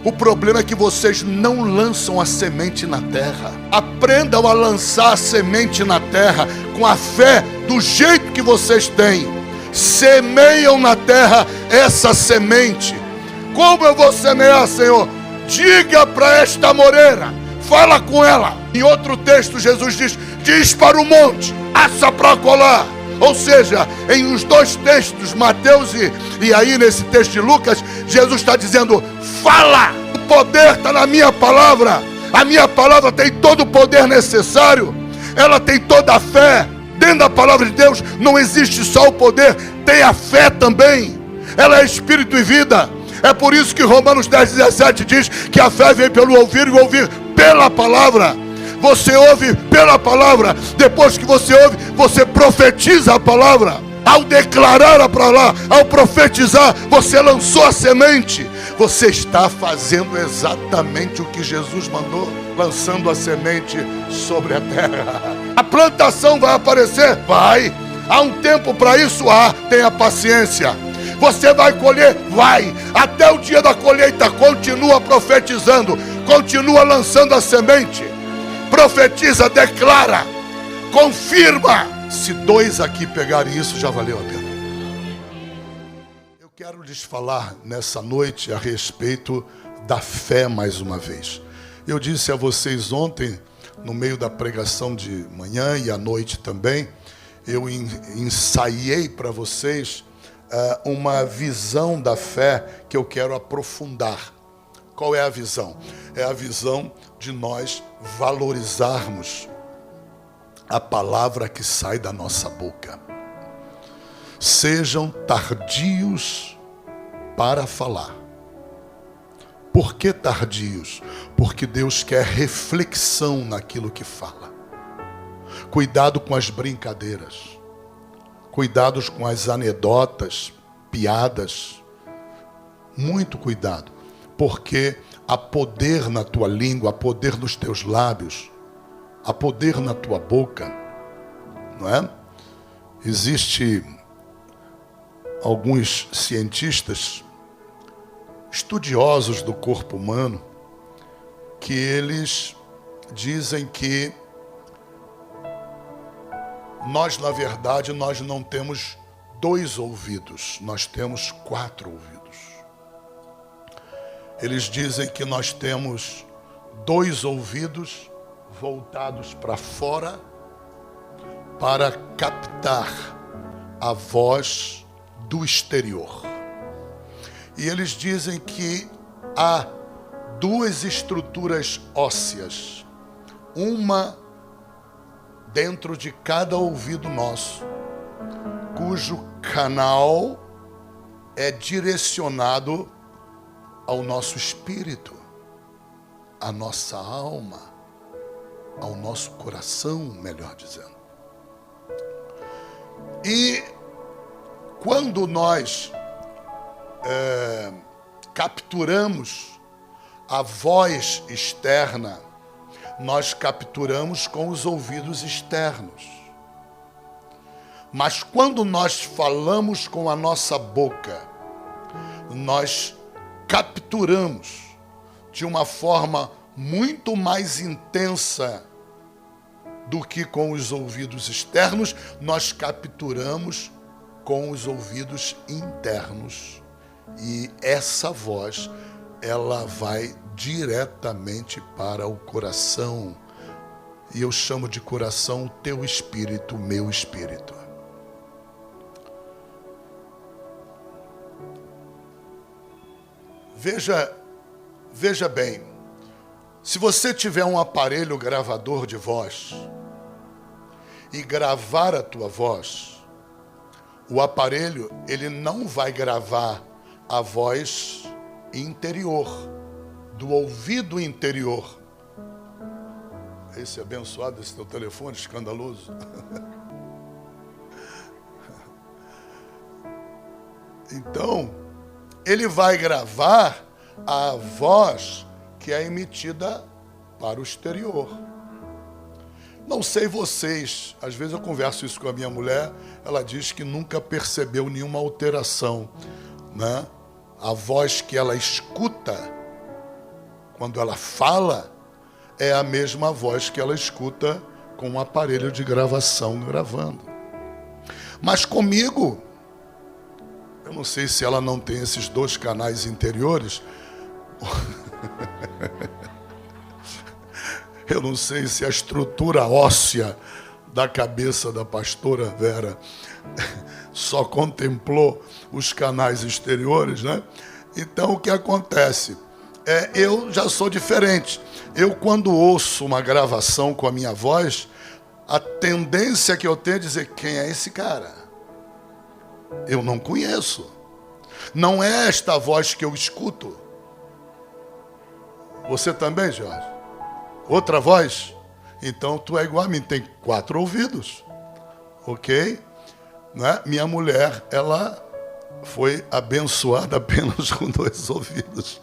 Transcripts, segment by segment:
O problema é que vocês não lançam a semente na terra. Aprendam a lançar a semente na terra com a fé do jeito que vocês têm. Semeiam na terra essa semente. Como eu vou semear, Senhor? Diga para esta moreira, fala com ela. Em outro texto, Jesus diz para o monte, assa para colar. Ou seja, em os dois textos, Mateus e aí nesse texto de Lucas, Jesus está dizendo, fala, o poder está na minha palavra. A minha palavra tem todo o poder necessário, ela tem toda a fé. Dentro da palavra de Deus não existe só o poder, tem a fé também. Ela é espírito e vida. É por isso que Romanos 10:17 diz que a fé vem pelo ouvir e o ouvir pela palavra. Você ouve pela palavra. Depois que você ouve, você profetiza a palavra. Ao declarar a palavra, ao profetizar, você lançou a semente. Você está fazendo exatamente o que Jesus mandou, lançando a semente sobre a terra. A plantação vai aparecer? Vai. Há um tempo para isso? Tenha paciência. Você vai colher? Vai. Até o dia da colheita, continua profetizando, continua lançando a semente. Profetiza, declara, confirma. Se 2 aqui pegarem isso, já valeu a pena. Eu quero lhes falar nessa noite a respeito da fé mais uma vez. Eu disse a vocês ontem, no meio da pregação de manhã e à noite também, eu ensaiei para vocês uma visão da fé que eu quero aprofundar. Qual é a visão? É a visão de nós valorizarmos a palavra que sai da nossa boca. Sejam tardios para falar. Por que tardios? Porque Deus quer reflexão naquilo que fala. Cuidado com as brincadeiras. Cuidados com as anedotas, piadas. Muito cuidado. Porque há poder na tua língua, há poder nos teus lábios, há poder na tua boca, não é? Existe alguns cientistas, estudiosos do corpo humano, que eles dizem que nós, na verdade, nós não temos 2 ouvidos, nós temos 4 ouvidos. Eles dizem que nós temos 2 ouvidos voltados para fora para captar a voz do exterior. E eles dizem que há 2 estruturas ósseas, uma dentro de cada ouvido nosso, cujo canal é direcionado ao nosso espírito, à nossa alma, ao nosso coração, melhor dizendo. E quando nós capturamos a voz externa, nós capturamos com os ouvidos externos. Mas quando nós falamos com a nossa boca, nós capturamos de uma forma muito mais intensa do que com os ouvidos externos, nós capturamos com os ouvidos internos. E essa voz, ela vai diretamente para o coração. E eu chamo de coração o teu espírito, o meu espírito. Veja bem, se você tiver um aparelho gravador de voz e gravar a tua voz, o aparelho, ele não vai gravar a voz interior, do ouvido interior. Esse abençoado, esse teu telefone escandaloso. Então, ele vai gravar a voz que é emitida para o exterior. Não sei vocês, às vezes eu converso isso com a minha mulher, ela diz que nunca percebeu nenhuma alteração, né? A voz que ela escuta quando ela fala, é a mesma voz que ela escuta com um aparelho de gravação gravando. Mas comigo, eu não sei se ela não tem esses 2 canais interiores. Eu não sei se a estrutura óssea da cabeça da pastora Vera só contemplou os canais exteriores, né? Então, o que acontece? Eu já sou diferente. Eu, quando ouço uma gravação com a minha voz, a tendência que eu tenho é dizer: quem é esse cara? Eu não conheço. Não é esta voz que eu escuto. Você também, Jorge? Outra voz? Então tu é igual a mim, tem 4 ouvidos. Ok? Né? Minha mulher, ela foi abençoada apenas com 2 ouvidos.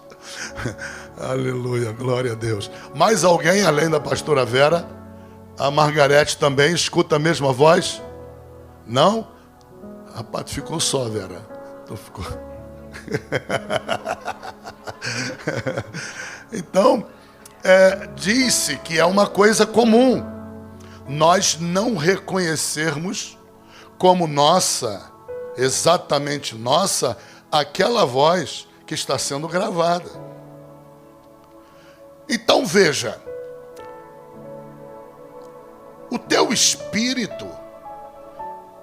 Aleluia, glória a Deus. Mais alguém além da pastora Vera? A Margarete também escuta a mesma voz? Não? Rapaz, tu ficou só, Vera. Tu ficou... Então, disse que é uma coisa comum nós não reconhecermos como nossa, exatamente nossa, aquela voz que está sendo gravada. Então veja, o teu espírito,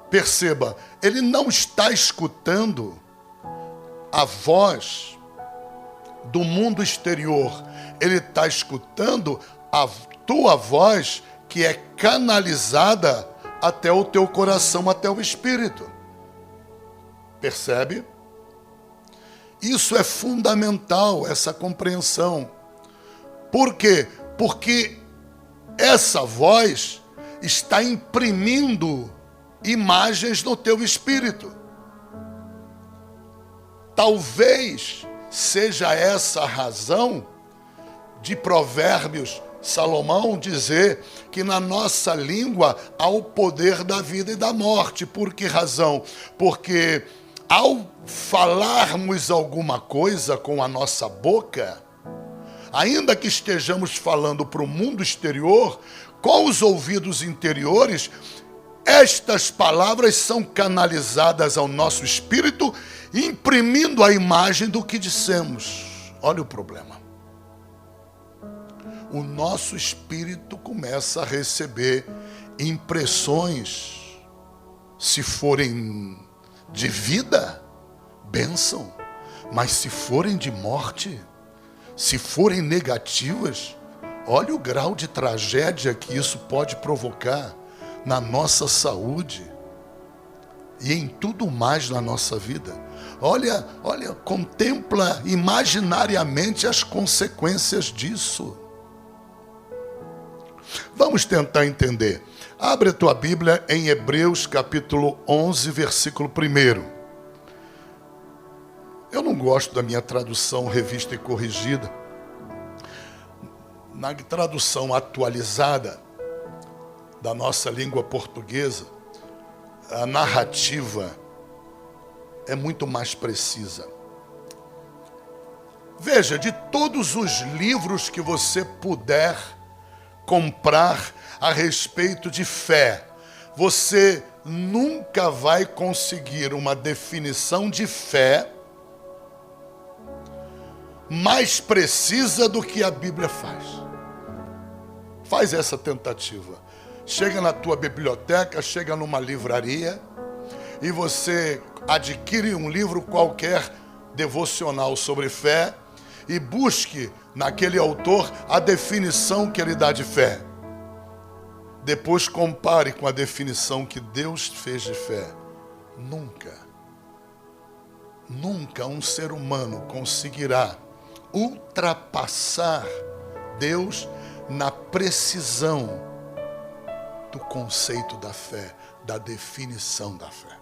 perceba, ele não está escutando a voz do mundo exterior, ele está escutando a tua voz que é canalizada até o teu coração, até o espírito. Percebe? Isso é fundamental, essa compreensão. Por quê? Porque essa voz está imprimindo imagens no teu espírito. Talvez seja essa a razão de Provérbios, Salomão dizer que na nossa língua há o poder da vida e da morte. Por que razão? Porque ao falarmos alguma coisa com a nossa boca, ainda que estejamos falando para o mundo exterior, com os ouvidos interiores, estas palavras são canalizadas ao nosso espírito, imprimindo a imagem do que dissemos. Olha o problema. O nosso espírito começa a receber impressões, se forem de vida, bênção, mas se forem de morte, se forem negativas, olha o grau de tragédia que isso pode provocar na nossa saúde e em tudo mais na nossa vida. Olha, contempla imaginariamente as consequências disso. Vamos tentar entender. Abre a tua Bíblia em Hebreus capítulo 11, versículo 1. Eu não gosto da minha tradução revista e corrigida. Na tradução atualizada da nossa língua portuguesa, a narrativa é muito mais precisa. Veja, de todos os livros que você puder comprar a respeito de fé, você nunca vai conseguir uma definição de fé mais precisa do que a Bíblia faz. Faz essa tentativa. Chega na tua biblioteca, chega numa livraria e você adquire um livro qualquer devocional sobre fé e busque naquele autor a definição que ele dá de fé. Depois compare com a definição que Deus fez de fé. Nunca um ser humano conseguirá ultrapassar Deus na precisão do conceito da fé, da definição da fé.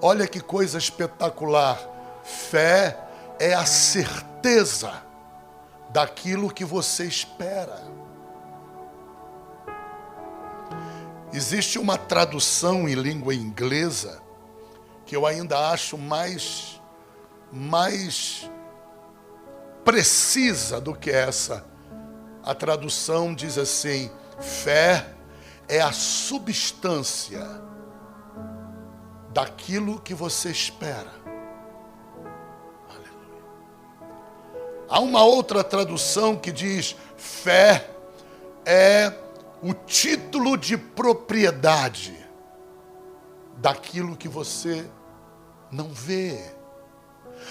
Olha que coisa espetacular. Fé é a certeza daquilo que você espera. Existe uma tradução em língua inglesa que eu ainda acho mais precisa do que essa. A tradução diz assim: fé é a substância daquilo que você espera. Aleluia. Há uma outra tradução que diz: fé é o título de propriedade daquilo que você não vê.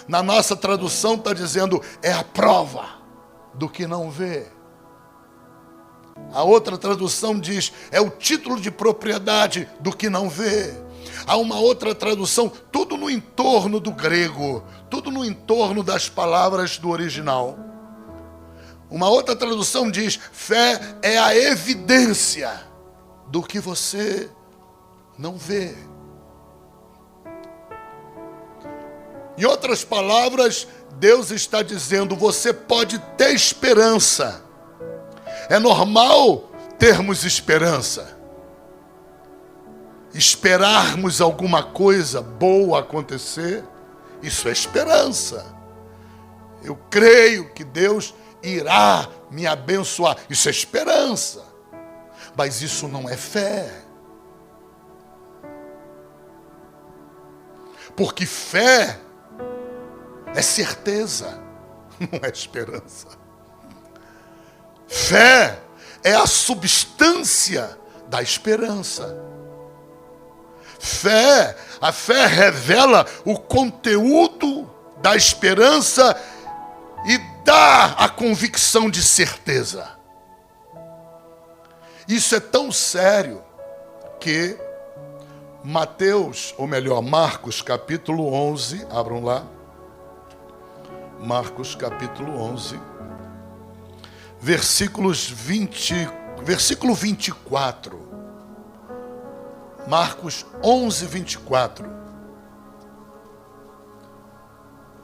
Na nossa tradução está dizendo: é a prova do que não vê. A outra tradução diz: é o título de propriedade do que não vê. Há uma outra tradução, tudo no entorno do grego, tudo no entorno das palavras do original. Uma outra tradução diz: fé é a evidência do que você não vê. Em outras palavras, Deus está dizendo: você pode ter esperança. É normal termos esperança. Esperarmos alguma coisa boa acontecer, isso é esperança. Eu creio que Deus irá me abençoar, isso é esperança. Mas isso não é fé. Porque fé é certeza, não é esperança. Fé é a substância da esperança. A fé revela o conteúdo da esperança e dá a convicção de certeza. Isso é tão sério que Marcos capítulo 11, abram lá. Marcos capítulo 11, versículo 24. Marcos 11, 24.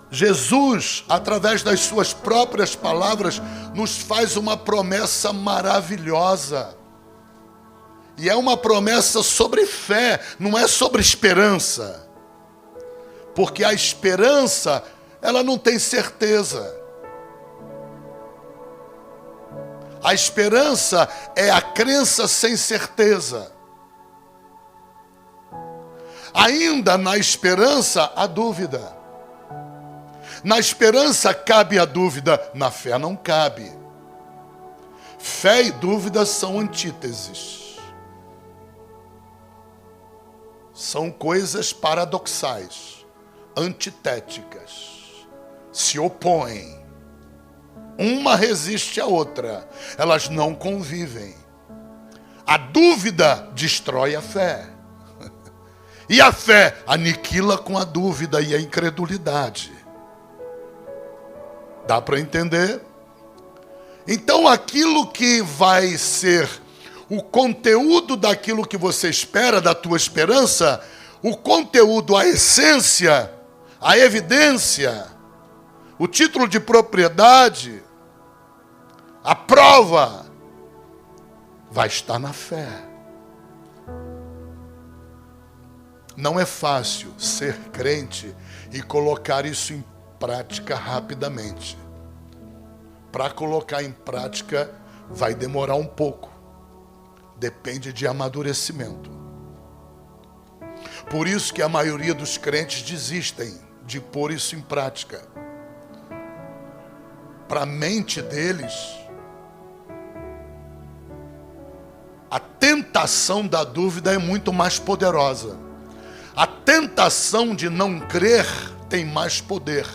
Jesus, através das suas próprias palavras, nos faz uma promessa maravilhosa. E é uma promessa sobre fé, não é sobre esperança. Porque a esperança, ela não tem certeza. A esperança é a crença sem certeza. Ainda na esperança, há dúvida. Na esperança cabe a dúvida, na fé não cabe. Fé e dúvida são antíteses. São coisas paradoxais, antitéticas. Se opõem. Uma resiste à outra. Elas não convivem. A dúvida destrói a fé. E a fé aniquila com a dúvida e a incredulidade. Dá para entender? Então aquilo que vai ser o conteúdo daquilo que você espera, da tua esperança, o conteúdo, a essência, a evidência, o título de propriedade, a prova, vai estar na fé. Não é fácil ser crente e colocar isso em prática rapidamente. Para colocar em prática vai demorar um pouco. Depende de amadurecimento. Por isso que a maioria dos crentes desistem de pôr isso em prática. Para a mente deles, a tentação da dúvida é muito mais poderosa. A tentação de não crer tem mais poder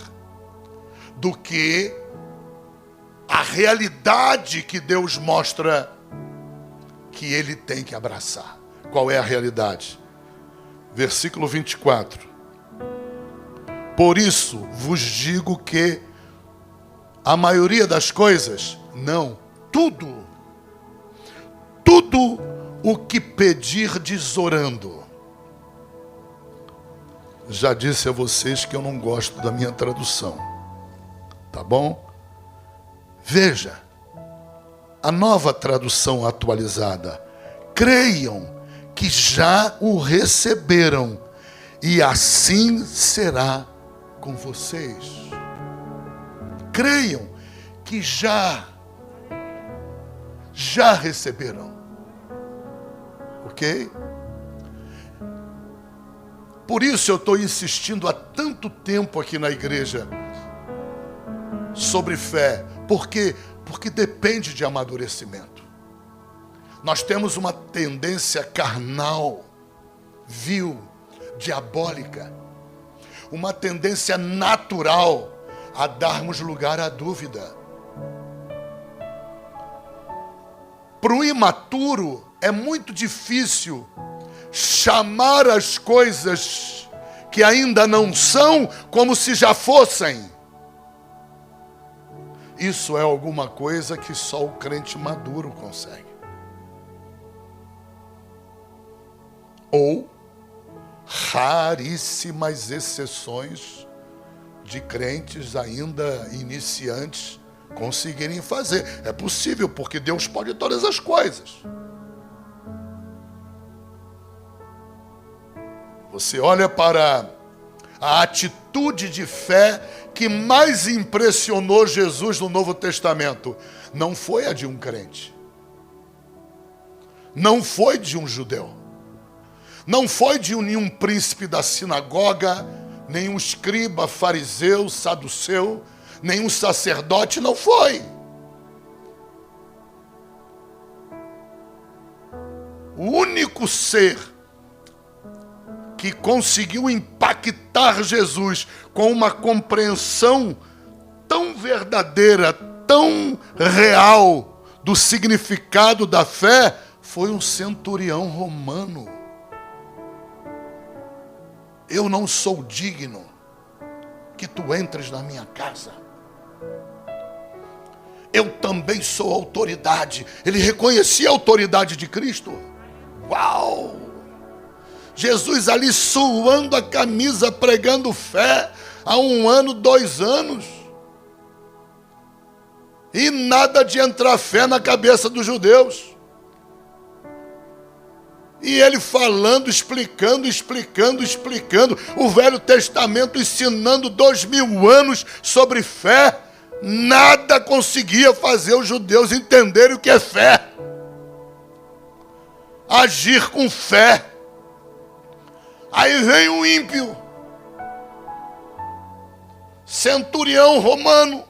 do que a realidade que Deus mostra que ele tem que abraçar. Qual é a realidade? Versículo 24. Por isso vos digo que a maioria das coisas, não, tudo o que pedirdes orando. Já disse a vocês que eu não gosto da minha tradução. Tá bom? Veja, a nova tradução atualizada. Creiam que já o receberam e assim será com vocês. creiam que já receberam. Ok? Por isso eu estou insistindo há tanto tempo aqui na igreja sobre fé. Por quê? Porque depende de amadurecimento. Nós temos uma tendência carnal, vil, diabólica, uma tendência natural a darmos lugar à dúvida. Para o imaturo é muito difícil chamar as coisas que ainda não são como se já fossem. Isso é alguma coisa que só o crente maduro consegue. Ou raríssimas exceções de crentes ainda iniciantes conseguirem fazer. É possível, porque Deus pode todas as coisas. Você olha para a atitude de fé que mais impressionou Jesus no Novo Testamento. Não foi a de um crente. Não foi de um judeu. Não foi de nenhum príncipe da sinagoga, nenhum escriba, fariseu, saduceu, nenhum sacerdote, não foi. O único ser que conseguiu impactar Jesus com uma compreensão tão verdadeira, tão real do significado da fé, foi um centurião romano. Eu não sou digno que tu entres na minha casa. Eu também sou autoridade. Ele reconhecia a autoridade de Cristo. Uau! Jesus ali suando a camisa, pregando fé há 1 ano, 2 anos. E nada de entrar fé na cabeça dos judeus. E ele falando, explicando. O Velho Testamento ensinando 2000 anos sobre fé. Nada conseguia fazer os judeus entenderem o que é fé. Agir com fé. Aí vem um ímpio, centurião romano,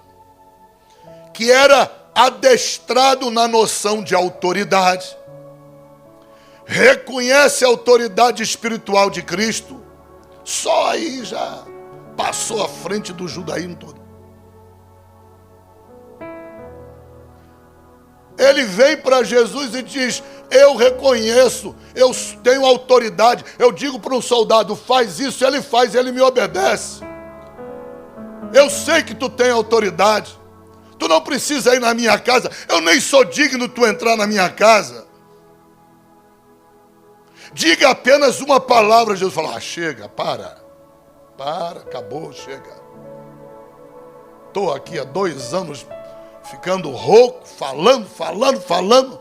que era adestrado na noção de autoridade. Reconhece a autoridade espiritual de Cristo. Só aí já passou à frente do judaísmo todo. Ele vem para Jesus e diz: eu reconheço, eu tenho autoridade. Eu digo para um soldado: faz isso, ele faz, ele me obedece. Eu sei que tu tem autoridade. Tu não precisa ir na minha casa. Eu nem sou digno de tu entrar na minha casa. Diga apenas uma palavra. Jesus fala: chega, para, acabou, chega. Estou aqui há 2 anos ficando rouco, falando.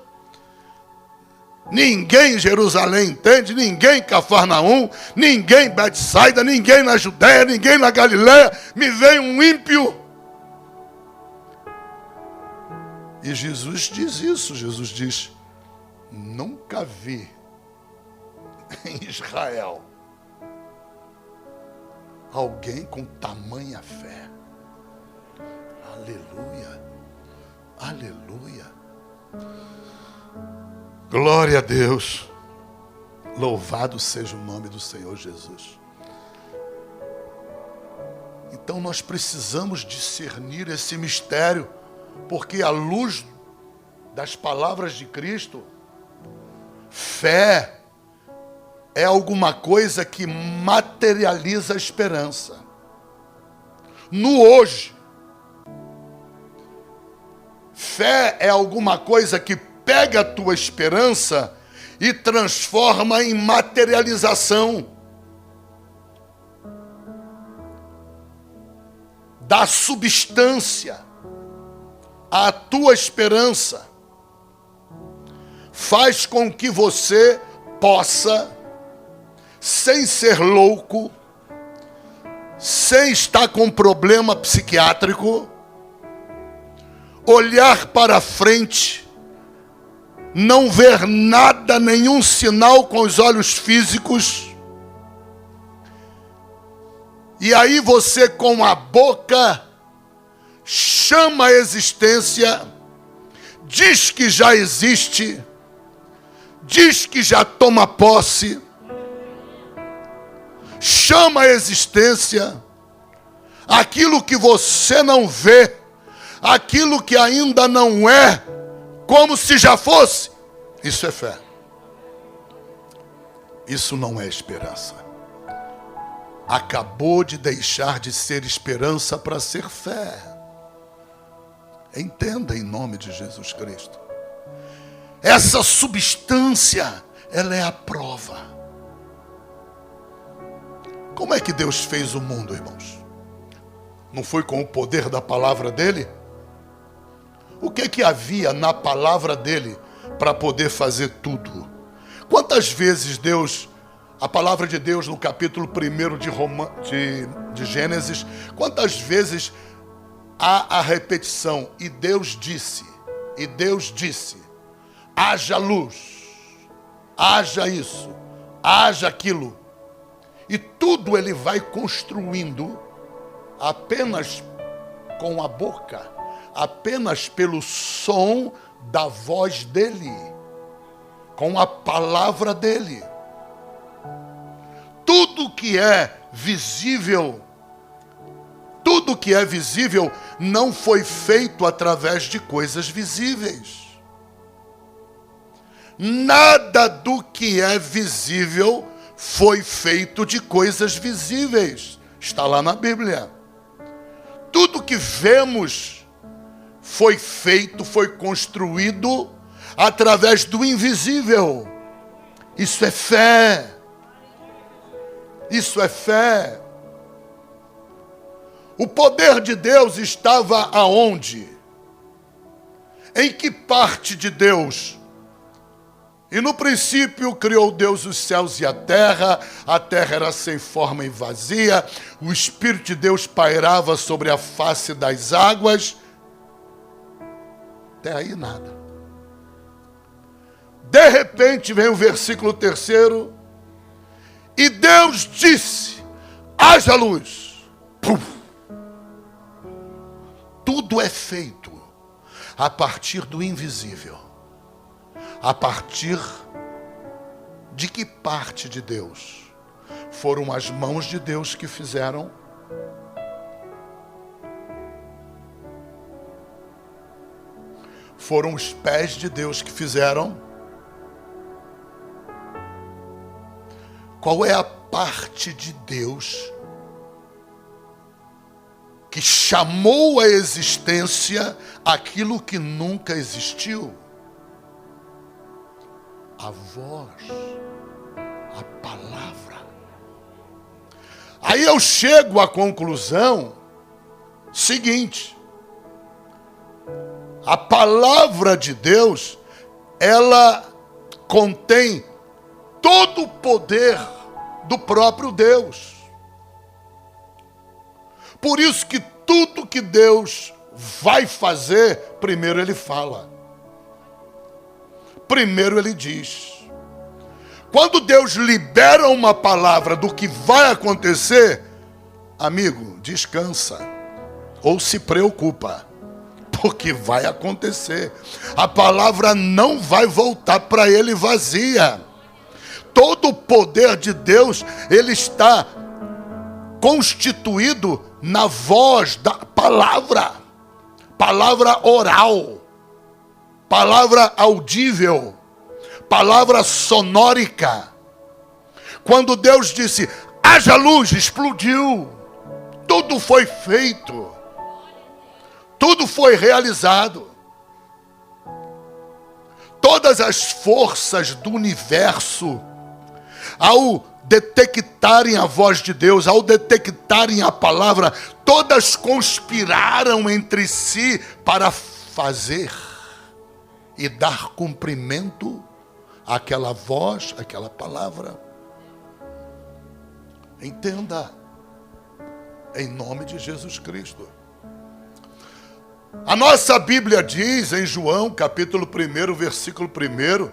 Ninguém em Jerusalém entende, ninguém em Cafarnaum, ninguém em Betsaida, ninguém na Judéia, ninguém na Galileia. Me vem um ímpio. E Jesus diz isso. Jesus diz: nunca vi em Israel alguém com tamanha fé. Aleluia. Aleluia. Glória a Deus. Louvado seja o nome do Senhor Jesus. Então nós precisamos discernir esse mistério, porque à luz das palavras de Cristo, fé é alguma coisa que materializa a esperança no hoje. Fé é alguma coisa que pega a tua esperança e transforma em materialização. Dá substância à tua esperança. Faz com que você possa, sem ser louco, sem estar com problema psiquiátrico, olhar para frente, não ver nada, nenhum sinal com os olhos físicos, e aí você com a boca chama a existência, diz que já existe, diz que já toma posse, chama a existência, aquilo que você não vê, aquilo que ainda não é, como se já fosse. Isso é fé. Isso não é esperança. Acabou de deixar de ser esperança para ser fé. Entenda em nome de Jesus Cristo. Essa substância, ela é a prova. Como é que Deus fez o mundo, irmãos? Não foi com o poder da palavra dele? O que havia na palavra dele para poder fazer tudo? Quantas vezes a palavra de Deus no capítulo 1 de Gênesis, quantas vezes há a repetição, e Deus disse, haja luz, haja isso, haja aquilo. E tudo ele vai construindo apenas com a boca, apenas pelo som da voz dele, com a palavra dele. Tudo que é visível não foi feito através de coisas visíveis. Nada do que é visível foi feito de coisas visíveis. Está lá na Bíblia. Tudo que vemos foi feito, foi construído através do invisível. Isso é fé. Isso é fé. O poder de Deus estava aonde? Em que parte de Deus? E no princípio criou Deus os céus e a terra era sem forma e vazia, o Espírito de Deus pairava sobre a face das águas. Até aí nada. De repente vem o versículo 3, e Deus disse, haja luz. Pum. Tudo é feito a partir do invisível. A partir de que parte de Deus? Foram as mãos de Deus que fizeram? Foram os pés de Deus que fizeram? Qual é a parte de Deus que chamou à existência aquilo que nunca existiu? A voz, a palavra. Aí eu chego à conclusão seguinte: a palavra de Deus, ela contém todo o poder do próprio Deus. Por isso que tudo que Deus vai fazer, primeiro ele fala. Primeiro ele diz. Quando Deus libera uma palavra do que vai acontecer, amigo, descansa ou se preocupa, porque vai acontecer. A palavra não vai voltar para ele vazia. Todo o poder de Deus, ele está constituído na voz da palavra. Palavra oral. Palavra audível, palavra sonórica. Quando Deus disse, haja luz, explodiu. Tudo foi feito. Tudo foi realizado. Todas as forças do universo, ao detectarem a voz de Deus, ao detectarem a palavra, todas conspiraram entre si para fazer e dar cumprimento àquela voz, àquela palavra. Entenda, em nome de Jesus Cristo. A nossa Bíblia diz em João, capítulo 1, versículo 1,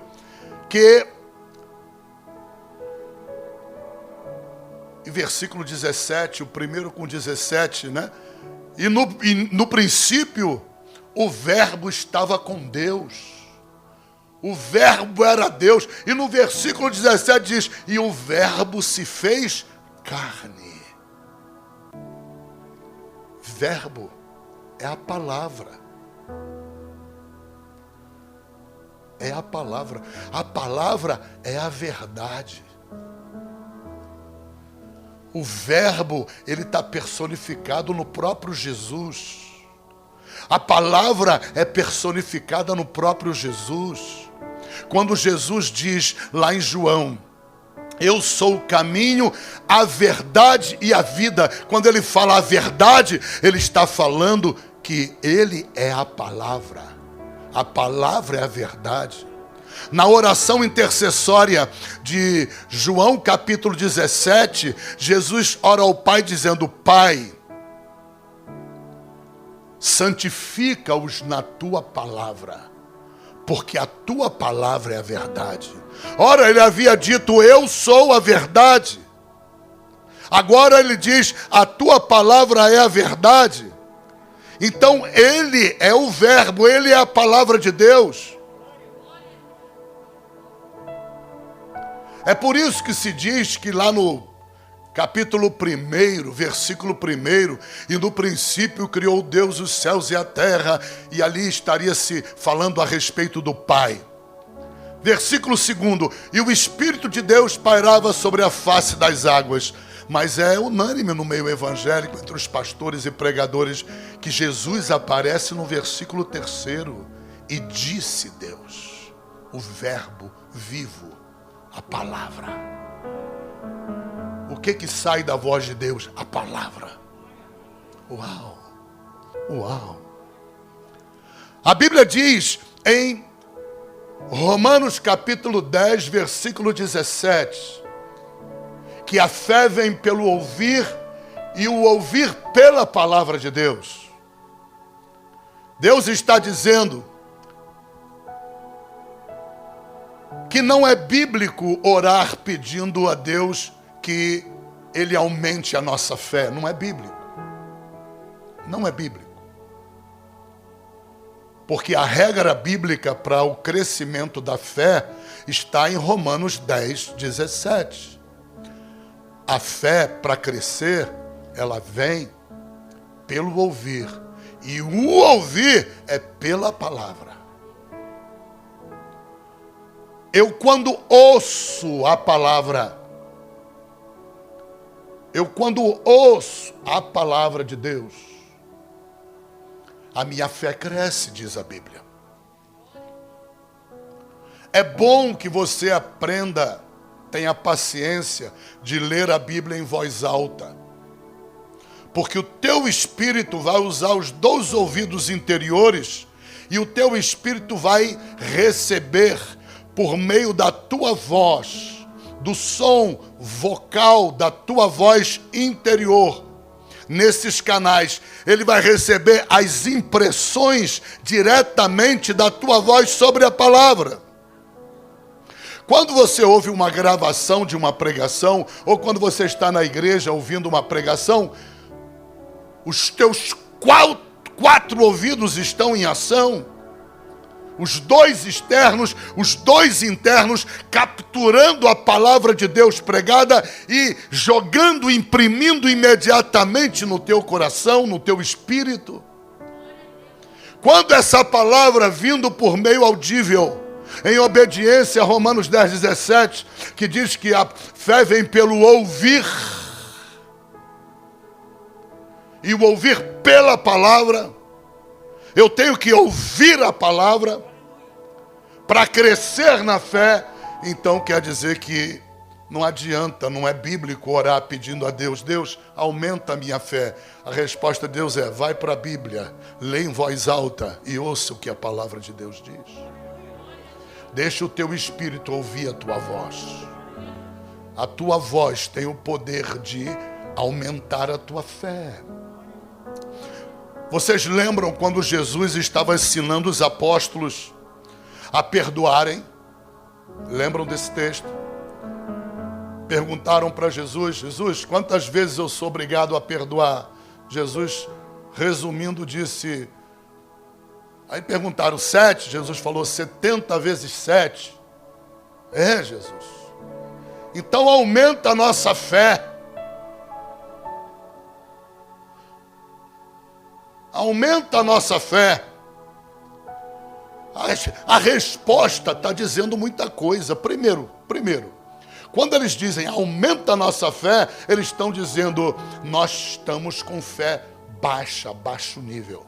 que, e versículo 17, o primeiro com 17, né? E no princípio, o Verbo estava com Deus. O Verbo era Deus. E no versículo 17 diz, e o Verbo se fez carne. Verbo é a palavra. É a palavra. A palavra é a verdade. O Verbo, ele está personificado no próprio Jesus. A palavra é personificada no próprio Jesus. Quando Jesus diz lá em João, eu sou o caminho, a verdade e a vida. Quando ele fala a verdade, ele está falando que ele é a palavra. A palavra é a verdade. Na oração intercessória de João capítulo 17, Jesus ora ao Pai dizendo, Pai, santifica-os na tua palavra, porque a tua palavra é a verdade. Ora, ele havia dito, eu sou a verdade. Agora ele diz, a tua palavra é a verdade. Então ele é o Verbo, ele é a palavra de Deus. É por isso que se diz que lá no capítulo 1, versículo 1, e no princípio criou Deus os céus e a terra, e ali estaria se falando a respeito do Pai. Versículo 2, e o Espírito de Deus pairava sobre a face das águas. Mas é unânime no meio evangélico, entre os pastores e pregadores, que Jesus aparece no versículo 3, e disse Deus, o Verbo vivo, a palavra. O que sai da voz de Deus? A palavra. Uau! Uau! A Bíblia diz em Romanos capítulo 10, versículo 17, que a fé vem pelo ouvir e o ouvir pela palavra de Deus. Deus está dizendo que não é bíblico orar pedindo a Deus que Ele aumente a nossa fé. Não é bíblico. Não é bíblico. Porque a regra bíblica para o crescimento da fé está em Romanos 10, 17. A fé, para crescer, ela vem pelo ouvir. E o ouvir é pela palavra. Eu, quando ouço a palavra, de Deus, a minha fé cresce, diz a Bíblia. É bom que você aprenda, tenha paciência de ler a Bíblia em voz alta. Porque o teu espírito vai usar os 2 ouvidos interiores e o teu espírito vai receber por meio da tua voz, do som vocal da tua voz interior. Nesses canais, ele vai receber as impressões diretamente da tua voz sobre a palavra. Quando você ouve uma gravação de uma pregação, ou quando você está na igreja ouvindo uma pregação, os teus 4 ouvidos estão em ação. Os 2 externos, os 2 internos, capturando a palavra de Deus pregada e jogando, imprimindo imediatamente no teu coração, no teu espírito. Quando essa palavra vindo por meio audível, em obediência a Romanos 10, 17, que diz que a fé vem pelo ouvir, e o ouvir pela palavra, eu tenho que ouvir a palavra para crescer na fé. Então quer dizer que não adianta, não é bíblico orar pedindo a Deus, Deus, aumenta a minha fé. A resposta de Deus é, vai para a Bíblia, lê em voz alta e ouça o que a palavra de Deus diz. Deixa o teu espírito ouvir a tua voz. A tua voz tem o poder de aumentar a tua fé. Vocês lembram quando Jesus estava ensinando os apóstolos a perdoarem? Lembram desse texto? Perguntaram para Jesus: Jesus, quantas vezes eu sou obrigado a perdoar? Jesus, resumindo, disse... Aí perguntaram 7, Jesus falou 70 vezes 7. É, Jesus. Então aumenta a nossa fé. Aumenta a nossa fé. A resposta está dizendo muita coisa. Primeiro, quando eles dizem aumenta a nossa fé, eles estão dizendo nós estamos com fé baixa, baixo nível.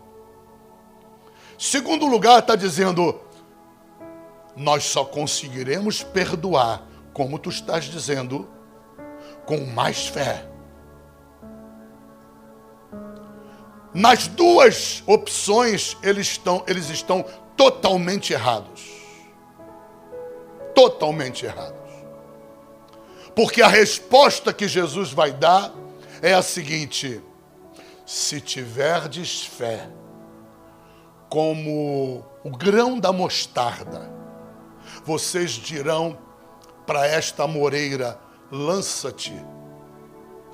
Segundo lugar, está dizendo nós só conseguiremos perdoar, como tu estás dizendo, com mais fé. Nas duas opções, eles estão totalmente errados. Totalmente errados. Porque a resposta que Jesus vai dar é a seguinte: se tiverdes fé, como o grão da mostarda, vocês dirão para esta moreira, lança-te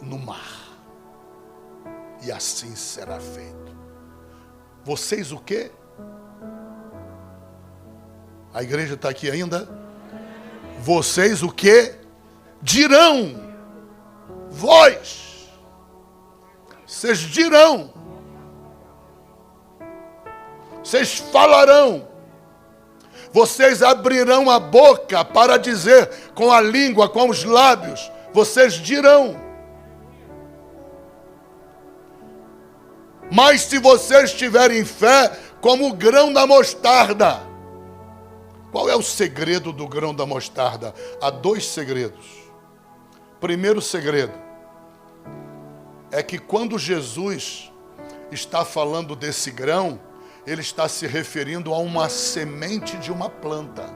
no mar. E assim será feito. Vocês o quê? A igreja está aqui ainda? Vocês o quê? Dirão. Vocês dirão. Vocês falarão. Vocês abrirão a boca para dizer com a língua, com os lábios. Vocês dirão. Mas se vocês tiverem fé como o grão da mostarda. Qual é o segredo do grão da mostarda? Há 2 segredos. Primeiro segredo é que quando Jesus está falando desse grão, ele está se referindo a uma semente de uma planta.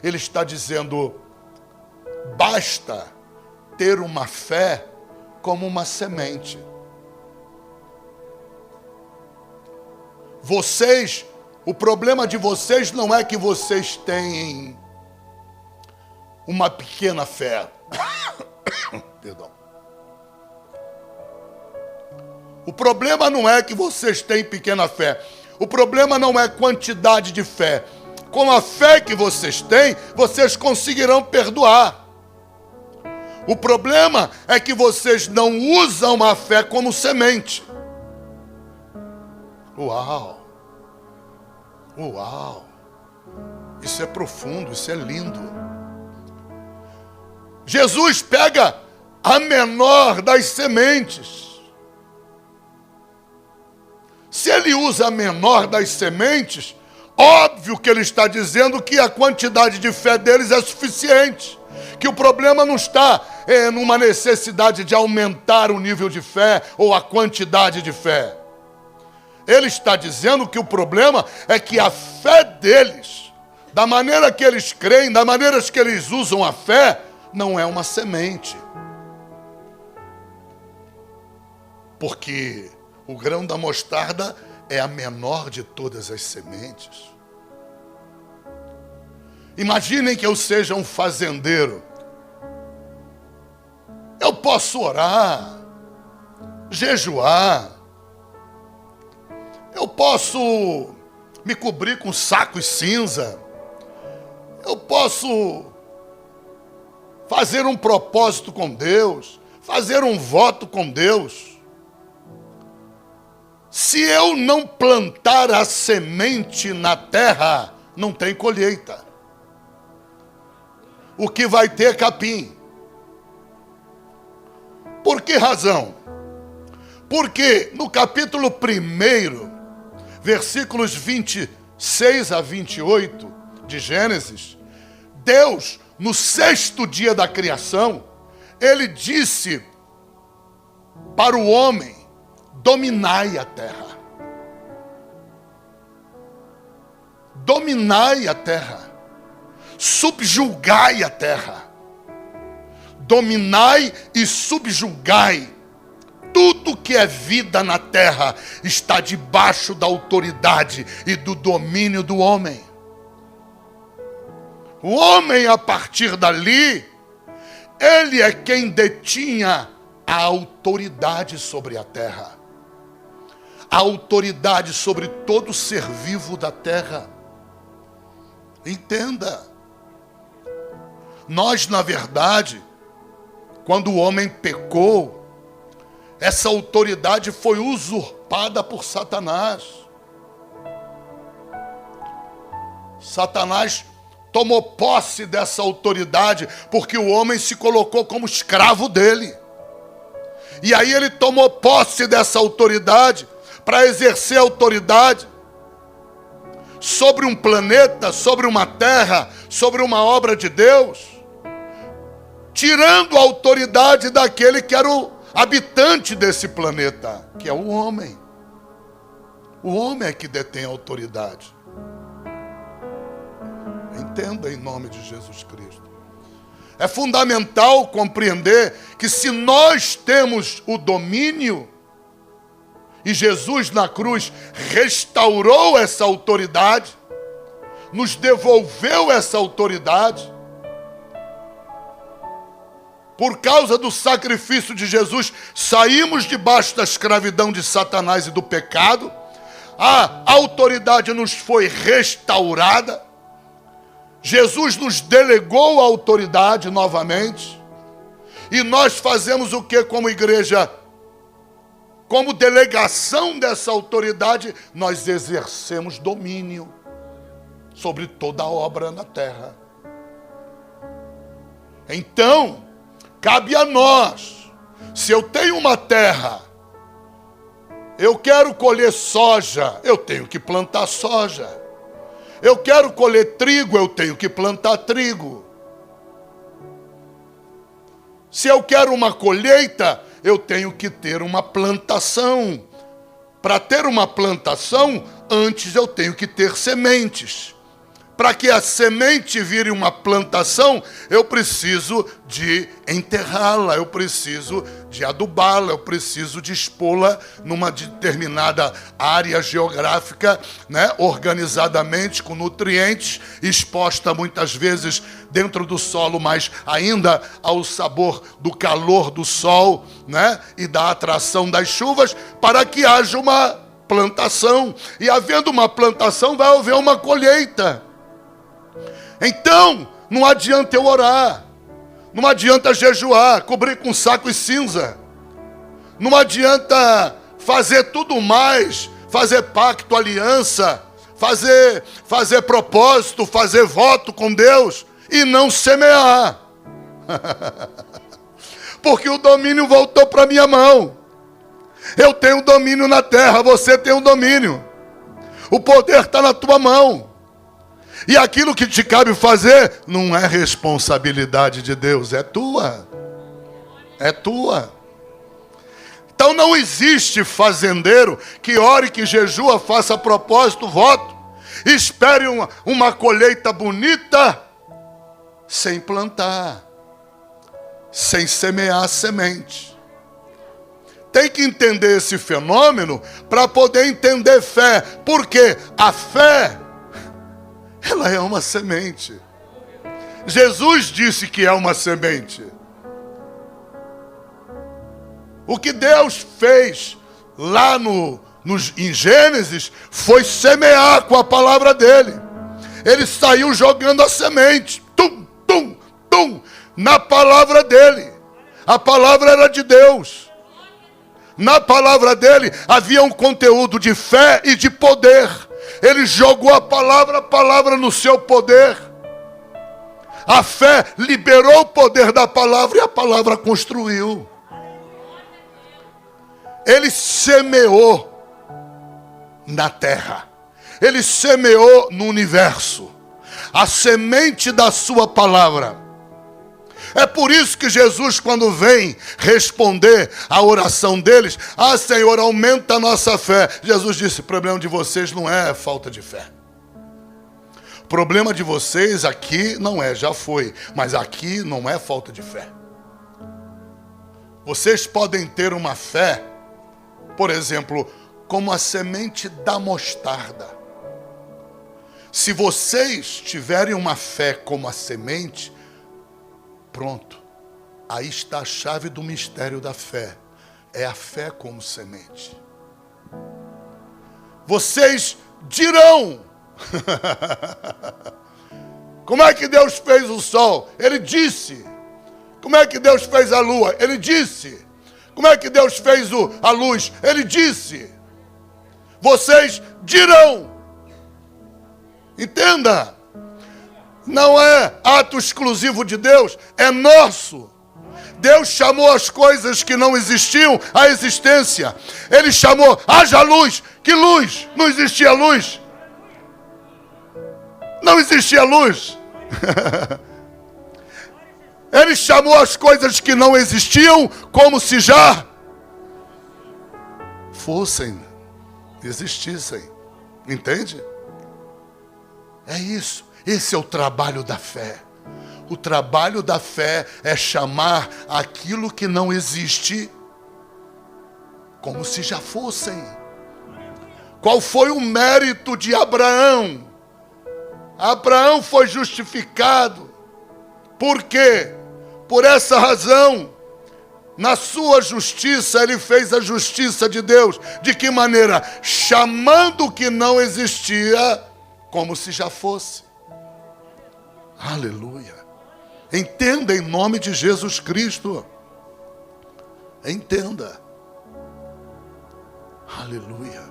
Ele está dizendo, basta ter uma fé como uma semente. O problema de vocês não é que vocês têm uma pequena fé. Perdão. O problema não é que vocês têm pequena fé. O problema não é quantidade de fé. Com a fé que vocês têm, vocês conseguirão perdoar. O problema é que vocês não usam a fé como semente. Uau! Uau! Isso é profundo, isso é lindo. Jesus pega a menor das sementes. Se ele usa a menor das sementes, óbvio que ele está dizendo que a quantidade de fé deles é suficiente. Que o problema não está numa necessidade de aumentar o nível de fé ou a quantidade de fé. Ele está dizendo que o problema é que a fé deles, da maneira que eles creem, da maneira que eles usam a fé, não é uma semente. Porque o grão da mostarda é a menor de todas as sementes. Imaginem que eu seja um fazendeiro. Eu posso orar, jejuar, eu posso me cobrir com sacos cinza, eu posso fazer um propósito com Deus, fazer um voto com Deus. Se eu não plantar a semente na terra, não tem colheita. O que vai ter é capim. Por que razão? Porque no capítulo 1, versículos 26 a 28 de Gênesis, Deus, no 6º dia da criação, ele disse para o homem: dominai a terra. Dominai a terra. Subjugai a terra. Dominai e subjugai tudo que é vida na terra está debaixo da autoridade e do domínio do homem. O homem, a partir dali, ele é quem detinha a autoridade sobre a terra. A autoridade sobre todo ser vivo da terra. Entenda. Nós, na verdade, quando o homem pecou, essa autoridade foi usurpada por Satanás. Satanás tomou posse dessa autoridade porque o homem se colocou como escravo dele. E aí ele tomou posse dessa autoridade para exercer autoridade sobre um planeta, sobre uma terra, sobre uma obra de Deus, tirando a autoridade daquele que era o habitante desse planeta, que é o homem. O homem é que detém a autoridade. Entenda em nome de Jesus Cristo. É fundamental compreender que se nós temos o domínio, e Jesus na cruz restaurou essa autoridade, nos devolveu essa autoridade, por causa do sacrifício de Jesus, saímos debaixo da escravidão de Satanás e do pecado, a autoridade nos foi restaurada, Jesus nos delegou a autoridade novamente, e nós fazemos o que como igreja? Como delegação dessa autoridade, nós exercemos domínio sobre toda a obra na terra. Então, cabe a nós, se eu tenho uma terra, eu quero colher soja, eu tenho que plantar soja. Eu quero colher trigo, eu tenho que plantar trigo. Se eu quero uma colheita, eu tenho que ter uma plantação. Para ter uma plantação, antes eu tenho que ter sementes. Para que a semente vire uma plantação, eu preciso de enterrá-la, eu preciso de adubá-la, eu preciso de expô-la numa determinada área geográfica, né, organizadamente, com nutrientes, exposta muitas vezes dentro do solo, mas ainda ao sabor do calor do sol, né, e da atração das chuvas, para que haja uma plantação. E havendo uma plantação, vai haver uma colheita. Então, não adianta eu orar, não adianta jejuar, cobrir com saco e cinza, não adianta fazer tudo mais, fazer pacto, aliança, fazer propósito, fazer voto com Deus e não semear. Porque o domínio voltou para minha mão. Eu tenho domínio na terra, você tem o domínio. O poder está na tua mão. E aquilo que te cabe fazer não é responsabilidade de Deus, é tua. É tua. Então não existe fazendeiro que ore, que jejua, faça propósito, voto, espere uma colheita bonita, sem plantar, sem semear a semente. Tem que entender esse fenômeno para poder entender fé. Porque a fé, ela é uma semente. Jesus disse que é uma semente. O que Deus fez lá em Gênesis foi semear com a palavra dele. Ele saiu jogando a semente, tum, tum, tum, na palavra dele. A palavra era de Deus. Na palavra dele havia um conteúdo de fé e de poder. Ele jogou a palavra no seu poder. A fé liberou o poder da palavra e a palavra construiu. Ele semeou na terra. Ele semeou no universo. A semente da sua palavra. É por isso que Jesus, quando vem responder a oração deles, Senhor, aumenta a nossa fé. Jesus disse, o problema de vocês não é falta de fé. O problema de vocês aqui não é, já foi, mas aqui não é falta de fé. Vocês podem ter uma fé Por exemplo, como a semente da mostarda. Se vocês tiverem uma fé como a semente, pronto. Aí está a chave do mistério da fé. É a fé como semente. Vocês dirão. Como é que Deus fez o sol? Ele disse. Como é que Deus fez a lua? Ele disse. Como é que Deus fez a luz? Ele disse. Vocês dirão. Entenda. Não é ato exclusivo de Deus, é nosso. Deus chamou as coisas que não existiam à existência. Ele chamou, haja luz. Que luz? Não existia luz. Não existia luz. Ele chamou as coisas que não existiam como se já fossem, existissem. Entende? É isso. Esse é o trabalho da fé. O trabalho da fé é chamar aquilo que não existe como se já fossem. Qual foi o mérito de Abraão? Abraão foi justificado. Por quê? Por essa razão, na sua justiça, ele fez a justiça de Deus. De que maneira? Chamando o que não existia como se já fosse. Aleluia. Entenda em nome de Jesus Cristo. Entenda. Aleluia.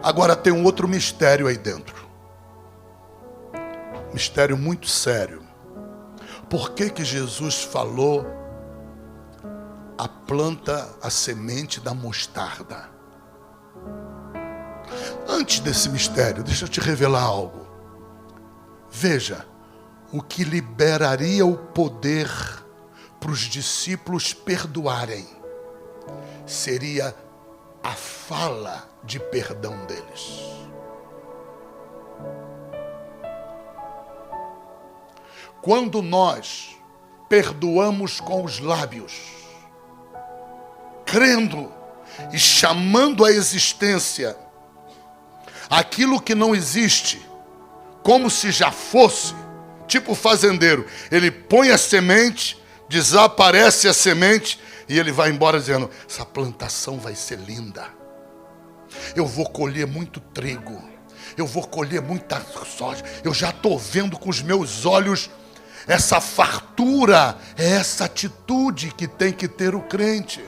Agora tem um outro mistério aí dentro. Mistério muito sério. Por que que Jesus falou a planta, a semente da mostarda? Antes desse mistério, deixa eu te revelar algo. Veja, o que liberaria o poder para os discípulos perdoarem seria a fala de perdão deles. Quando nós perdoamos com os lábios, crendo e chamando à existência aquilo que não existe, como se já fosse, tipo fazendeiro, ele põe a semente, desaparece a semente e ele vai embora dizendo, essa plantação vai ser linda. Eu vou colher muito trigo, eu vou colher muita soja, eu já estou vendo com os meus olhos essa fartura, é essa atitude que tem que ter o crente.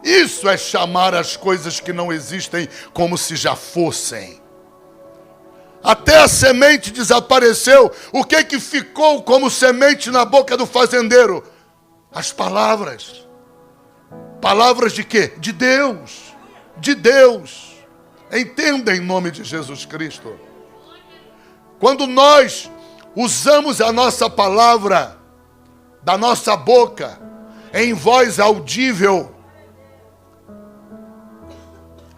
Isso é chamar as coisas que não existem como se já fossem. Até a semente desapareceu. O que que ficou como semente na boca do fazendeiro? As palavras. Palavras de quê? De Deus. De Deus. Entenda em nome de Jesus Cristo. Quando nós usamos a nossa palavra da nossa boca em voz audível,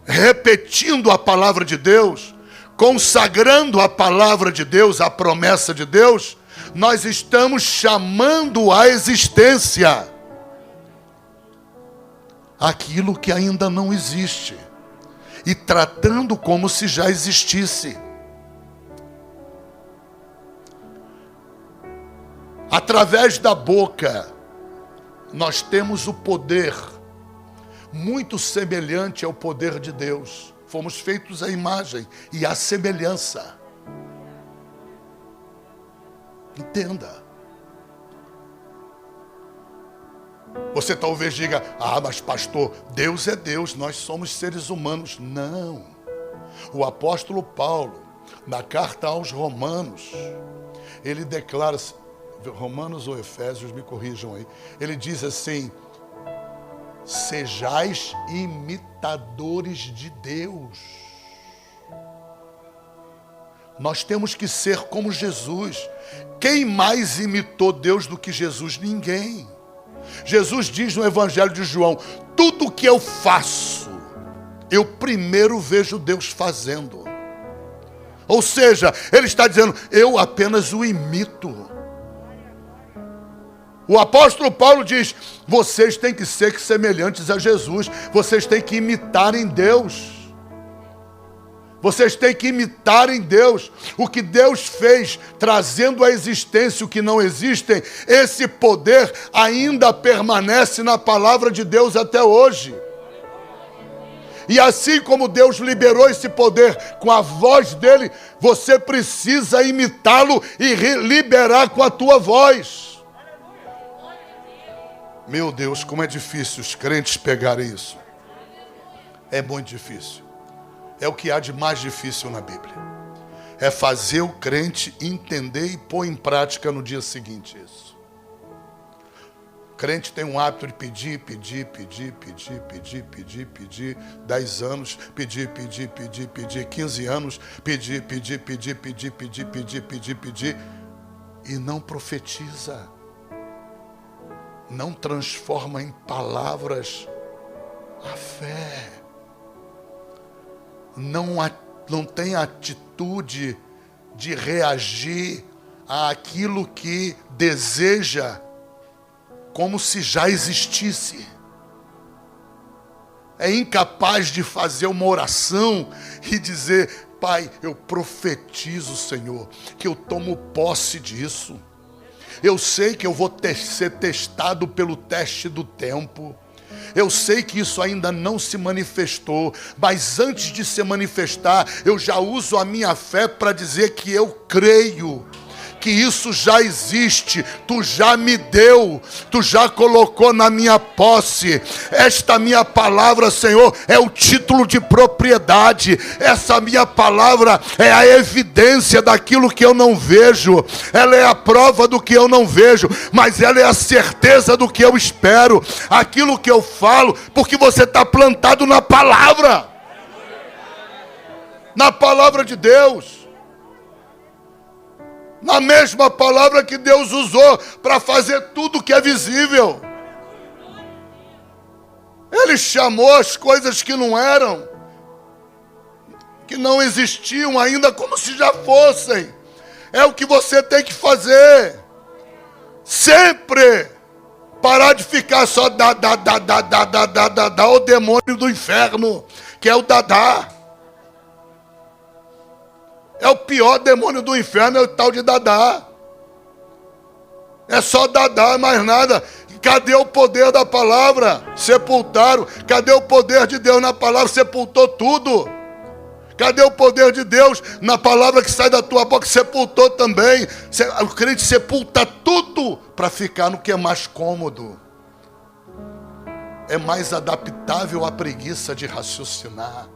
repetindo a palavra de Deus, consagrando a palavra de Deus, a promessa de Deus, nós estamos chamando à existência aquilo que ainda não existe e tratando como se já existisse. Através da boca, nós temos o poder muito semelhante ao poder de Deus. Fomos feitos à imagem e à semelhança. Entenda. Você talvez diga, mas pastor, Deus é Deus, nós somos seres humanos. Não. O apóstolo Paulo, na carta aos Romanos, ele declara, Romanos ou Efésios, me corrijam aí, ele diz assim, sejais imitadores de Deus. Nós temos que ser como Jesus. Quem mais imitou Deus do que Jesus? Ninguém. Jesus diz no Evangelho de João, tudo que eu faço, eu primeiro vejo Deus fazendo. Ou seja, ele está dizendo, eu apenas o imito. O apóstolo Paulo diz: vocês têm que ser semelhantes a Jesus, vocês têm que imitarem Deus. Vocês têm que imitarem Deus. O que Deus fez, trazendo à existência o que não existem, esse poder ainda permanece na palavra de Deus até hoje. E assim como Deus liberou esse poder com a voz dele, você precisa imitá-lo e liberar com a tua voz. Meu Deus, como é difícil os crentes pegarem isso. É muito difícil. É o que há de mais difícil na Bíblia. É fazer o crente entender e pôr em prática no dia seguinte isso. O crente tem um hábito de pedir 10 anos, pedir 15 anos, pedir, e não profetiza. Não transforma em palavras a fé. Não tem atitude de reagir àquilo que deseja como se já existisse. É incapaz de fazer uma oração e dizer: Pai, eu profetizo, Senhor, que eu tomo posse disso. Eu sei que eu vou ser testado pelo teste do tempo. Eu sei que isso ainda não se manifestou, mas antes de se manifestar, eu já uso a minha fé para dizer que eu creio que isso já existe, tu já me deu, tu já colocou na minha posse. Esta minha palavra, Senhor, é o título de propriedade. Essa minha palavra é a evidência daquilo que eu não vejo. Ela é a prova do que eu não vejo, mas ela é a certeza do que eu espero. Aquilo que eu falo, porque você está plantado na palavra. Na palavra de Deus. Na mesma palavra que Deus usou para fazer tudo que é visível. Ele chamou as coisas que não eram, que não existiam ainda, como se já fossem. É o que você tem que fazer. Sempre. Parar de ficar só o demônio do inferno, que é o dadá. É o pior demônio do inferno, é o tal de dadá. É só dadá, mais nada. Cadê o poder da palavra? Sepultaram. Cadê o poder de Deus na palavra? Sepultou tudo. Cadê o poder de Deus na palavra que sai da tua boca? Sepultou também. O crente sepulta tudo para ficar no que é mais cômodo. É mais adaptável à preguiça de raciocinar,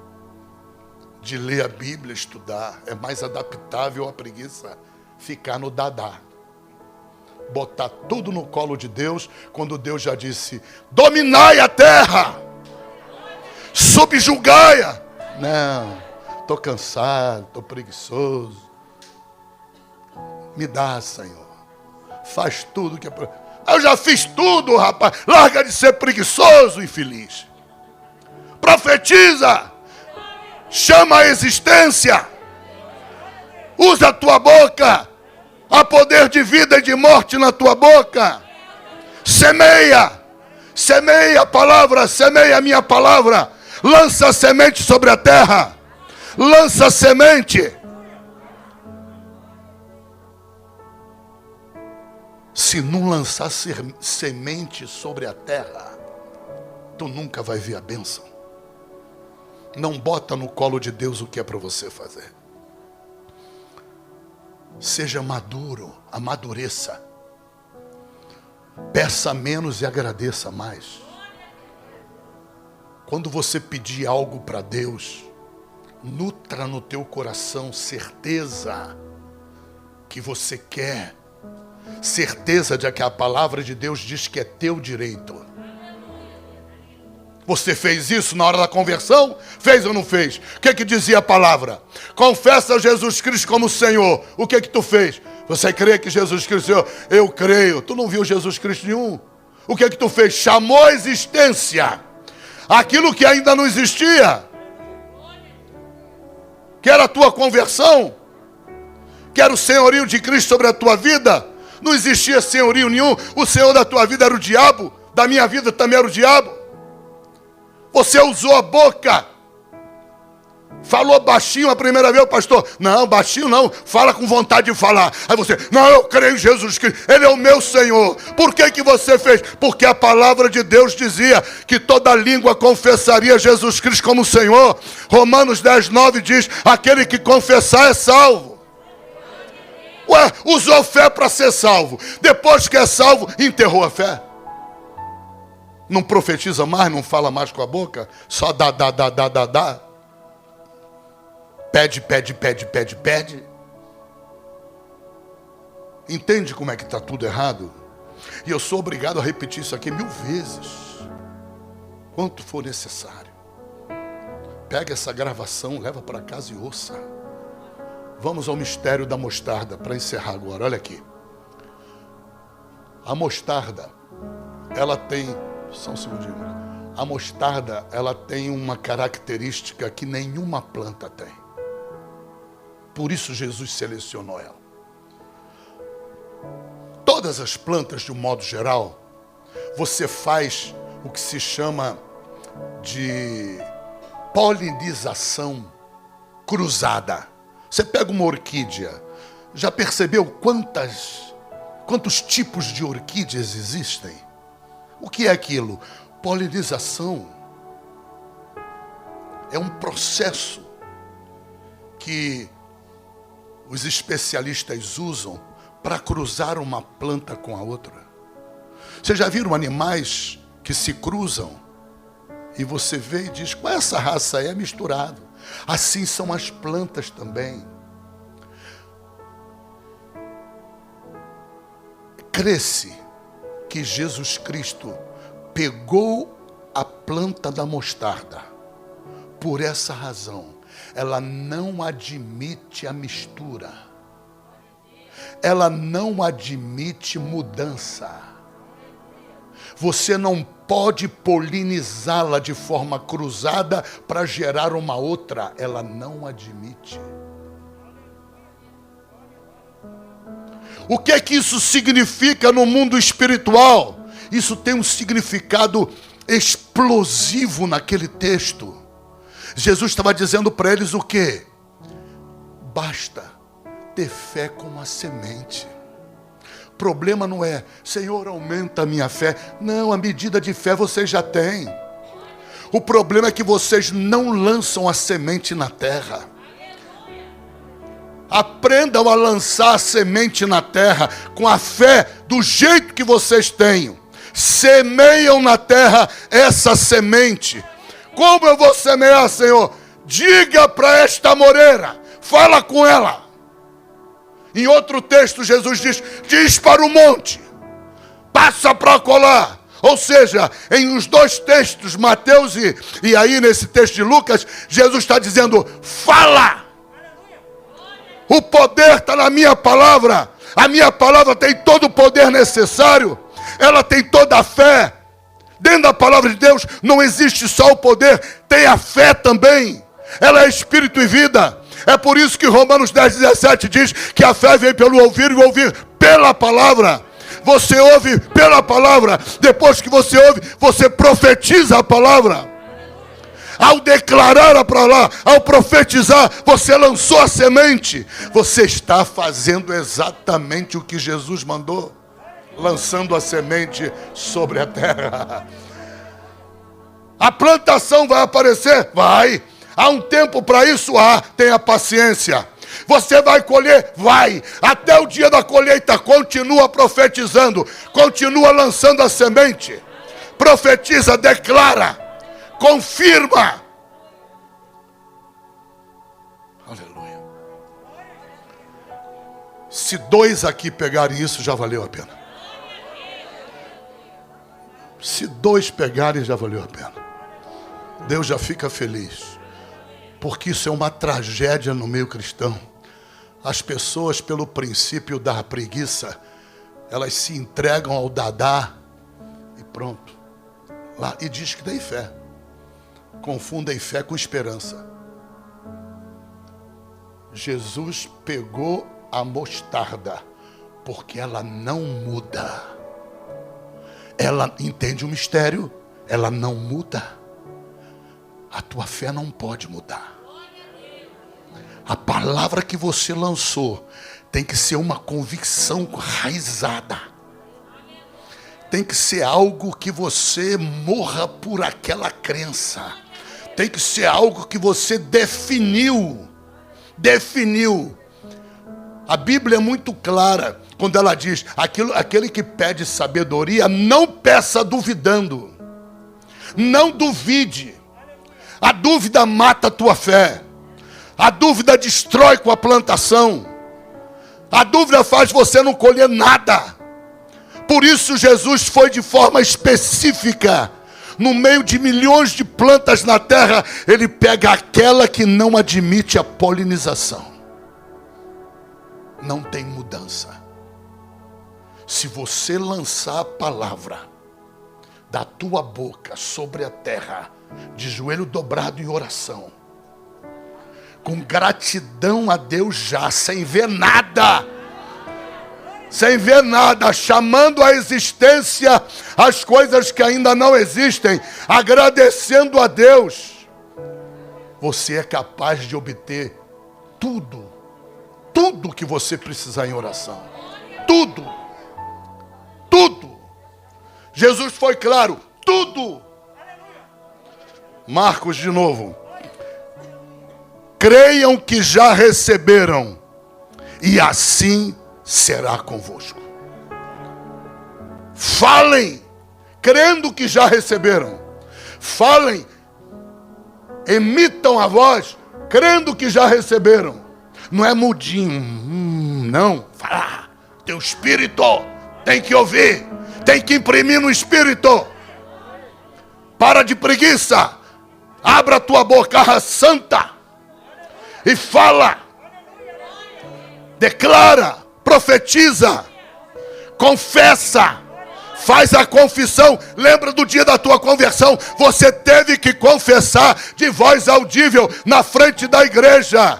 de ler a Bíblia, estudar. É mais adaptável à preguiça ficar no dadá. Botar tudo no colo de Deus, quando Deus já disse: dominai a terra, subjugai-a. Não, estou cansado, estou preguiçoso. Me dá, Senhor. Faz tudo que é para... Eu já fiz tudo, rapaz. Larga de ser preguiçoso, infeliz. Profetiza. Chama a existência. Usa a tua boca. Há poder de vida e de morte na tua boca. Semeia. Semeia a palavra. Semeia a minha palavra. Lança a semente sobre a terra. Lança a semente. Se não lançar semente sobre a terra, tu nunca vai ver a bênção. Não bota no colo de Deus o que é para você fazer. Seja maduro, amadureça. Peça menos e agradeça mais. Quando você pedir algo para Deus, nutra no teu coração certeza que você quer. Certeza de que a palavra de Deus diz que é teu direito. Você fez isso na hora da conversão? Fez ou não fez? O que dizia a palavra? Confessa Jesus Cristo como Senhor. O que tu fez? Você crê que Jesus Cristo é Senhor? Eu creio. Tu não viu Jesus Cristo nenhum? O que tu fez? Chamou a existência aquilo que ainda não existia. Que era a tua conversão? Que era o senhorio de Cristo sobre a tua vida? Não existia senhorio nenhum. O senhor da tua vida era o diabo, da minha vida também era o diabo. Você usou a boca. Falou baixinho a primeira vez, o pastor. Não, baixinho não. Fala com vontade de falar. Aí você, não, eu creio em Jesus Cristo. Ele é o meu Senhor. Por que você fez? Porque a palavra de Deus dizia que toda língua confessaria Jesus Cristo como Senhor. Romanos 10:9 diz, aquele que confessar é salvo. Ué, usou fé para ser salvo. Depois que é salvo, enterrou a fé. Não profetiza mais, não fala mais com a boca. Só dá. Pede. Entende como é que está tudo errado? E eu sou obrigado a repetir isso aqui 1000 vezes. Quanto for necessário. Pega essa gravação, leva para casa e ouça. Vamos ao mistério da mostarda, para encerrar agora. Olha aqui. A mostarda, ela tem... Só um segundinho. A mostarda, ela tem uma característica que nenhuma planta tem. Por isso Jesus selecionou ela. Todas as plantas, de um modo geral, você faz o que se chama de polinização cruzada. Você pega uma orquídea, já percebeu quantos tipos de orquídeas existem? O que é aquilo? Polinização. É um processo que os especialistas usam para cruzar uma planta com a outra. Vocês já viram animais que se cruzam? E você vê e diz, qual é essa raça aí? É misturado. Assim são as plantas também. Crê-se que Jesus Cristo pegou a planta da mostarda. Por essa razão, ela não admite a mistura. Ela não admite mudança. Você não pode polinizá-la de forma cruzada para gerar uma outra. Ela não admite. O que é que isso significa no mundo espiritual? Isso tem um significado explosivo naquele texto. Jesus estava dizendo para eles o quê? Basta ter fé como a semente. O problema não é, Senhor, aumenta a minha fé. Não, a medida de fé vocês já têm. O problema é que vocês não lançam a semente na terra. Aprendam a lançar a semente na terra com a fé do jeito que vocês têm. Semeiam na terra essa semente. Como eu vou semear, Senhor? Diga para esta moreira, fala com ela. Em outro texto, Jesus diz para o monte, passa para colar. Ou seja, em os dois textos, Mateus e aí nesse texto de Lucas, Jesus está dizendo, fala. O poder está na minha palavra. A minha palavra tem todo o poder necessário. Ela tem toda a fé. Dentro da palavra de Deus não existe só o poder, tem a fé também. Ela é espírito e vida. É por isso que Romanos 10:17 diz que a fé vem pelo ouvir e o ouvir pela palavra. Você ouve pela palavra. Depois que você ouve, você profetiza a palavra. Ao declarar a palavra, ao profetizar, você lançou a semente. Você está fazendo exatamente o que Jesus mandou. Lançando a semente sobre a terra. A plantação vai aparecer? Vai. Há um tempo para isso? Tenha paciência. Você vai colher? Vai. Até o dia da colheita, continua profetizando. Continua lançando a semente. Profetiza, declara. Confirma. Aleluia. Se 2 aqui pegarem isso, já valeu a pena. Se 2 pegarem, já valeu a pena. Deus já fica feliz. Porque isso é uma tragédia no meio cristão. As pessoas, pelo princípio da preguiça, elas se entregam ao dadá e pronto. Lá, e diz que tem fé. Confundem fé com esperança. Jesus pegou a mostarda, Porque ela não muda. Ela entende o mistério, ela não muda. A tua fé não pode mudar. A palavra que você lançou tem que ser uma convicção enraizada. Tem que ser algo que você morra por aquela crença. Tem que ser algo que você definiu. A Bíblia é muito clara quando ela diz: aquele que pede sabedoria, não peça duvidando. Não duvide. A dúvida mata a tua fé. A dúvida destrói com a plantação. A dúvida faz você não colher nada. Por isso Jesus foi de forma específica. No meio de milhões de plantas na terra, ele pega aquela que não admite a polinização. Não tem mudança. Se você lançar a palavra da tua boca sobre a terra, de joelho dobrado em oração, com gratidão a Deus já, sem ver nada, chamando à existência as coisas que ainda não existem, agradecendo a Deus, você é capaz de obter tudo que você precisar em oração. Tudo. Jesus foi claro, tudo. Marcos de novo. Creiam que já receberam, e assim será convosco. Falem, crendo que já receberam. Falem, emitam a voz, crendo que já receberam. Não é mudinho, não. Fala, teu espírito tem que ouvir, tem que imprimir no espírito. Para de preguiça, abra a tua boca santa e fala, declara, profetiza, confessa, faz a confissão. Lembra do dia da tua conversão? Você teve que confessar de voz audível na frente da igreja.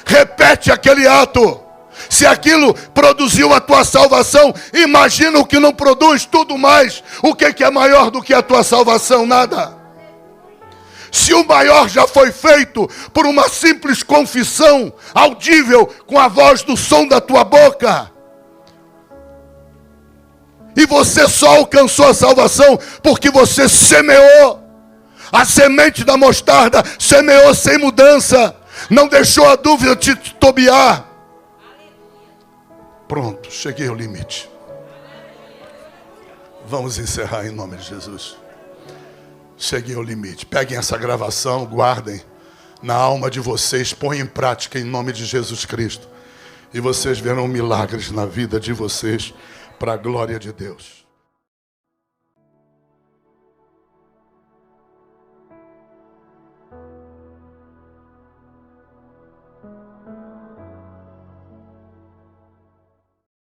Repete aquele ato. Se aquilo produziu a tua salvação, imagina o que não produz tudo mais. O que é maior do que a tua salvação? Nada. Se o maior já foi feito por uma simples confissão audível com a voz do som da tua boca, e você só alcançou a salvação porque você semeou a semente da mostarda, semeou sem mudança, não deixou a dúvida te titubear. Pronto, cheguei ao limite. Vamos encerrar em nome de Jesus. Cheguei ao limite. Peguem essa gravação, guardem na alma de vocês, põem em prática em nome de Jesus Cristo. E vocês verão milagres na vida de vocês, para a glória de Deus.